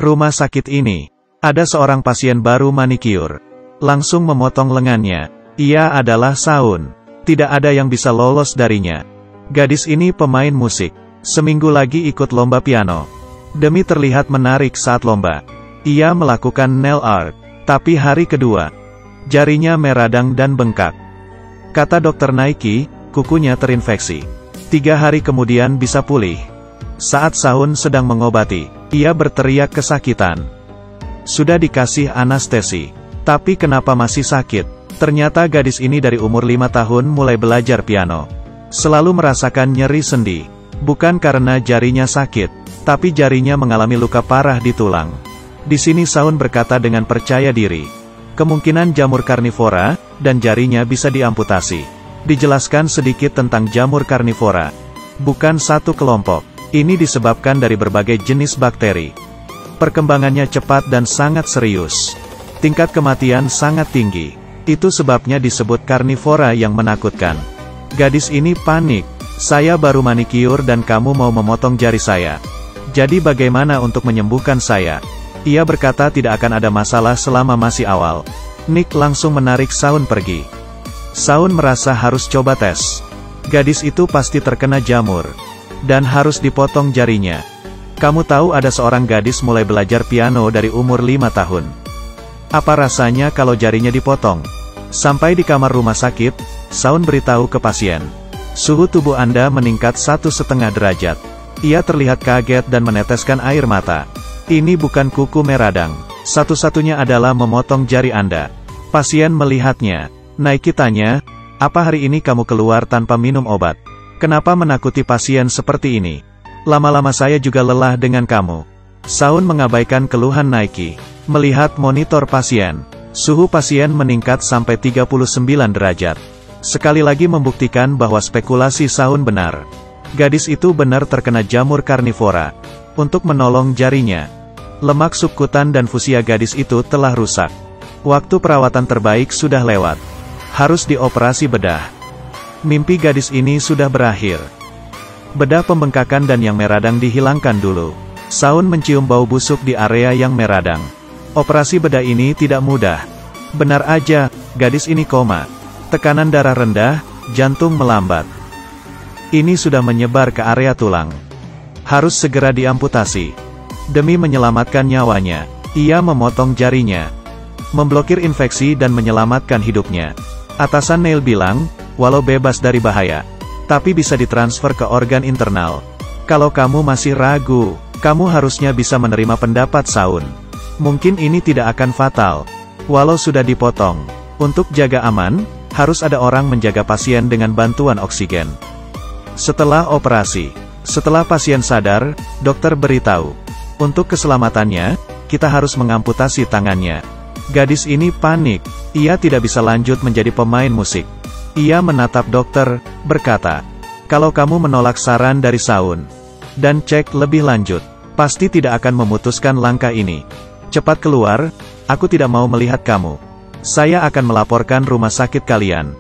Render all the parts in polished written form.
Rumah sakit ini. Ada seorang pasien baru manikyur. Langsung memotong lengannya. Ia adalah Saun. Tidak ada yang bisa lolos darinya. Gadis ini pemain musik. Seminggu lagi ikut lomba piano. Demi terlihat menarik saat lomba, ia melakukan nail art. Tapi hari kedua, jarinya meradang dan bengkak. Kata dokter Naiki, kukunya terinfeksi. 3 hari kemudian bisa pulih. Saat Saun sedang mengobati, ia berteriak kesakitan. Sudah dikasih anestesi. Tapi kenapa masih sakit? Ternyata gadis ini dari umur 5 tahun mulai belajar piano. Selalu merasakan nyeri sendi. Bukan karena jarinya sakit, tapi jarinya mengalami luka parah di tulang. Di sini Saun berkata dengan percaya diri. Kemungkinan jamur karnivora, dan jarinya bisa diamputasi. Dijelaskan sedikit tentang jamur karnivora. Bukan satu kelompok. Ini disebabkan dari berbagai jenis bakteri. Perkembangannya cepat dan sangat serius. Tingkat kematian sangat tinggi. Itu sebabnya disebut karnivora yang menakutkan. Gadis ini panik. Saya baru manikyur dan kamu mau memotong jari saya. Jadi bagaimana untuk menyembuhkan saya? Ia berkata tidak akan ada masalah selama masih awal. Nick langsung menarik Saun pergi. Saun merasa harus coba tes. Gadis itu pasti terkena jamur. Dan harus dipotong jarinya. Kamu tahu ada seorang gadis mulai belajar piano dari umur 5 tahun. Apa rasanya kalau jarinya dipotong? Sampai di kamar rumah sakit, Saun beritahu ke pasien. Suhu tubuh Anda meningkat 1,5 derajat. Ia terlihat kaget dan meneteskan air mata. Ini bukan kuku meradang. Satu-satunya adalah memotong jari Anda. Pasien melihatnya. Naiki tanya, apa hari ini kamu keluar tanpa minum obat? Kenapa menakuti pasien seperti ini? Lama-lama saya juga lelah dengan kamu. Saun mengabaikan keluhan Naiki. Melihat monitor pasien. Suhu pasien meningkat sampai 39 derajat. Sekali lagi membuktikan bahwa spekulasi Saun benar. Gadis itu benar terkena jamur karnivora. Untuk menolong jarinya, lemak subkutan dan fusia gadis itu telah rusak. Waktu perawatan terbaik sudah lewat. Harus dioperasi bedah. Mimpi gadis ini sudah berakhir. Bedah pembengkakan dan yang meradang dihilangkan dulu. Saun mencium bau busuk di area yang meradang. Operasi bedah ini tidak mudah. Benar aja, gadis ini koma. Tekanan darah rendah, jantung melambat. Ini sudah menyebar ke area tulang. Harus segera diamputasi. Demi menyelamatkan nyawanya, ia memotong jarinya. Memblokir infeksi dan menyelamatkan hidupnya. Atasan Neil bilang, walau bebas dari bahaya, tapi bisa ditransfer ke organ internal. Kalau kamu masih ragu, kamu harusnya bisa menerima pendapat Saun. Mungkin ini tidak akan fatal. Walau sudah dipotong. Untuk jaga aman, harus ada orang menjaga pasien dengan bantuan oksigen. Setelah operasi, setelah pasien sadar, dokter beritahu. Untuk keselamatannya, kita harus mengamputasi tangannya. Gadis ini panik. Ia tidak bisa lanjut menjadi pemain musik. Ia menatap dokter, berkata, kalau kamu menolak saran dari Saun, dan cek lebih lanjut, pasti tidak akan memutuskan langkah ini. Cepat keluar, aku tidak mau melihat kamu. Saya akan melaporkan rumah sakit kalian.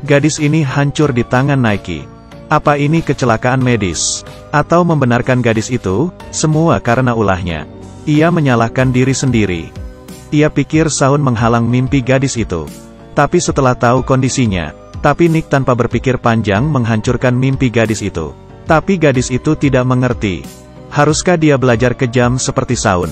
Gadis ini hancur di tangan Naiki. Apa ini kecelakaan medis? Atau membenarkan gadis itu, semua karena ulahnya. Ia menyalahkan diri sendiri. Ia pikir Saun menghalang mimpi gadis itu. Tapi setelah tahu kondisinya, Nick tanpa berpikir panjang menghancurkan mimpi gadis itu. Tapi gadis itu tidak mengerti. Haruskah dia belajar kejam seperti Saun?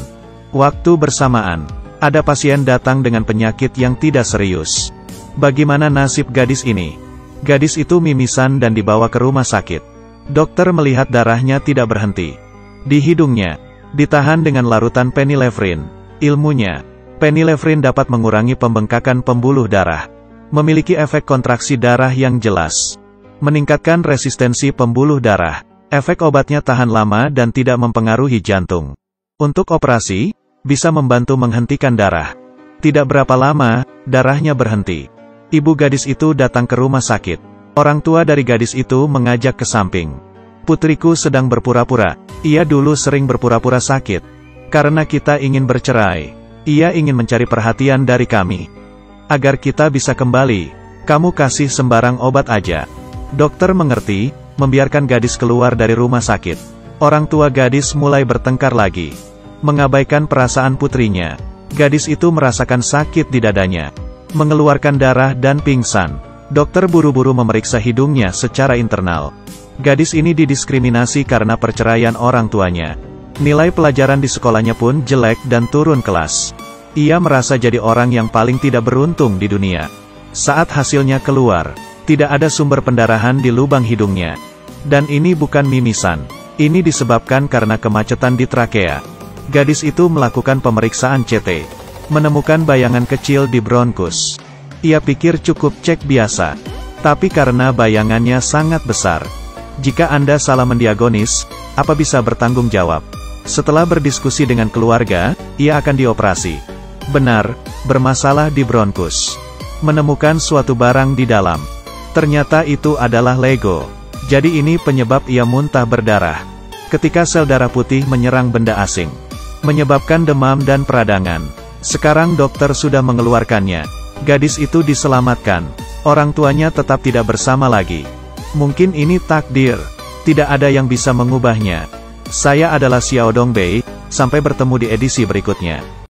Waktu bersamaan, ada pasien datang dengan penyakit yang tidak serius. Bagaimana nasib gadis ini? Gadis itu mimisan dan dibawa ke rumah sakit. Dokter melihat darahnya tidak berhenti. Di hidungnya, ditahan dengan larutan phenylephrine. Ilmunya, phenylephrine dapat mengurangi pembengkakan pembuluh darah. Memiliki efek kontraksi darah yang jelas. Meningkatkan resistensi pembuluh darah. Efek obatnya tahan lama dan tidak mempengaruhi jantung. Untuk operasi, bisa membantu menghentikan darah. Tidak berapa lama, darahnya berhenti. Ibu gadis itu datang ke rumah sakit. Orang tua dari gadis itu mengajak ke samping. Putriku sedang berpura-pura. Ia dulu sering berpura-pura sakit. Karena kita ingin bercerai. Ia ingin mencari perhatian dari kami. Agar kita bisa kembali, kamu kasih sembarang obat aja. Dokter mengerti, membiarkan gadis keluar dari rumah sakit. Orang tua gadis mulai bertengkar lagi. mengabaikan perasaan putrinya. Gadis itu merasakan sakit di dadanya, mengeluarkan darah dan pingsan. Dokter buru-buru memeriksa hidungnya secara internal. Gadis ini didiskriminasi karena perceraian orang tuanya. Nilai pelajaran di sekolahnya pun jelek dan turun kelas. Ia merasa jadi orang yang paling tidak beruntung di dunia. Saat hasilnya keluar, tidak ada sumber pendarahan di lubang hidungnya. Dan ini bukan mimisan. Ini disebabkan karena kemacetan di trakea. Gadis itu melakukan pemeriksaan CT, menemukan bayangan kecil di bronkus. Ia pikir cukup cek biasa, tapi karena bayangannya sangat besar. Jika Anda salah mendiagnosis, apa bisa bertanggung jawab? Setelah berdiskusi dengan keluarga, ia akan dioperasi. Benar, bermasalah di bronkus. Menemukan suatu barang di dalam. Ternyata itu adalah Lego. Jadi ini penyebab ia muntah berdarah. Ketika sel darah putih menyerang benda asing, menyebabkan demam dan peradangan. Sekarang dokter sudah mengeluarkannya. Gadis itu diselamatkan. Orang tuanya tetap tidak bersama lagi. Mungkin ini takdir. Tidak ada yang bisa mengubahnya. Saya adalah Xiao Dongbei. Sampai bertemu di edisi berikutnya.